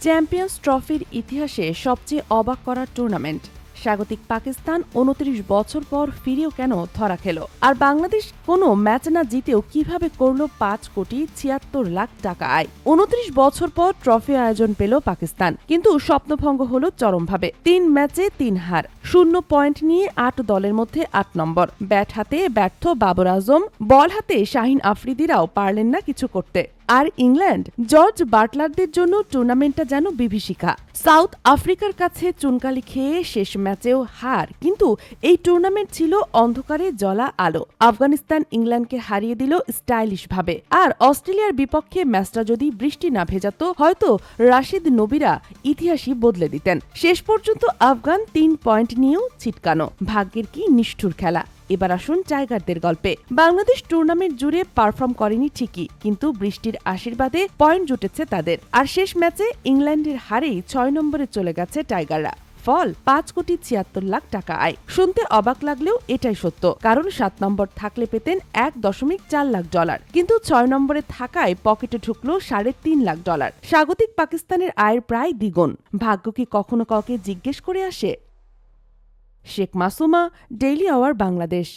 Champions ট্রফির ইতিহাসে সবচেয়ে অবাক করা টুর্নামেন্ট। স্বাগতিক পাকিস্তান ২৯ বছর পর ফিরেও কেন ধরা খেল, আর বাংলাদেশ কোনো ম্যাচ না জিতেও কিভাবে করল ৫,৭৬,০০,০০০ টাকা আয়। ২৯ বছর পর ট্রফি আয়োজন পেল পাকিস্তান, কিন্তু স্বপ্নভঙ্গ হল চরমভাবে। ৩ ম্যাচে ৩ হার, ০ পয়েন্ট নিয়ে ৮ দলের মধ্যে ৮ নম্বর। ব্যাট হাতে ব্যর্থ বাবর আজম, বল হাতে শাহিন আফ্রিদিরাও পারলেন না কিছু করতে। আর ইংল্যান্ড, জর্জ বাটলারদের জন্য টুর্নামেন্টটা যেন বিভীষিকা। সাউথ আফ্রিকার কাছে চুনকালি খেয়ে শেষ ম্যাচেও হার, কিন্তু এই টুর্নামেন্ট ছিল অন্ধকারে জ্বলা আলো। আফগানিস্তান ইংল্যান্ডকে হারিয়ে দিল স্টাইলিশ ভাবে, আর অস্ট্রেলিয়ার বিপক্ষে ম্যাচটা যদি বৃষ্টি না ভেজাত, হয়তো রাশিদ নবীরা ইতিহাসই বদলে দিতেন। শেষ পর্যন্ত আফগান ৩ পয়েন্ট নিয়েও ছিটকানো। ভাগ্যের কি নিষ্ঠুর খেলা। এবার আসুন টাইগারদের গল্পে। বাংলাদেশ টুর্নামেন্ট জুড়ে পারফর্ম করেনি ঠিকই, কিন্তু বৃষ্টির আশীর্বাদে পয়েন্ট জুটেছে তাদের। আর শেষ ম্যাচে ইংল্যান্ডের হারেই ৬ নম্বরে চলে গেছে টাইগাররা। ফল ৫,৭৬,০০,০০০ টাকা আয়। শুনতে অবাক লাগলেও এটাই সত্য, কারণ ৭ নম্বর থাকলে পেতেন $১.৪ লাখ, কিন্তু ৬ নম্বরে থাকায় পকেটে ঢুকলো $৩.৫ লাখ। স্বাগতিক পাকিস্তানের আয়ের প্রায় দ্বিগুণ। ভাগ্য কি কখনো কাউকে জিজ্ঞেস করে আসে? Sheikh Masuma, daily hour, Bangladesh.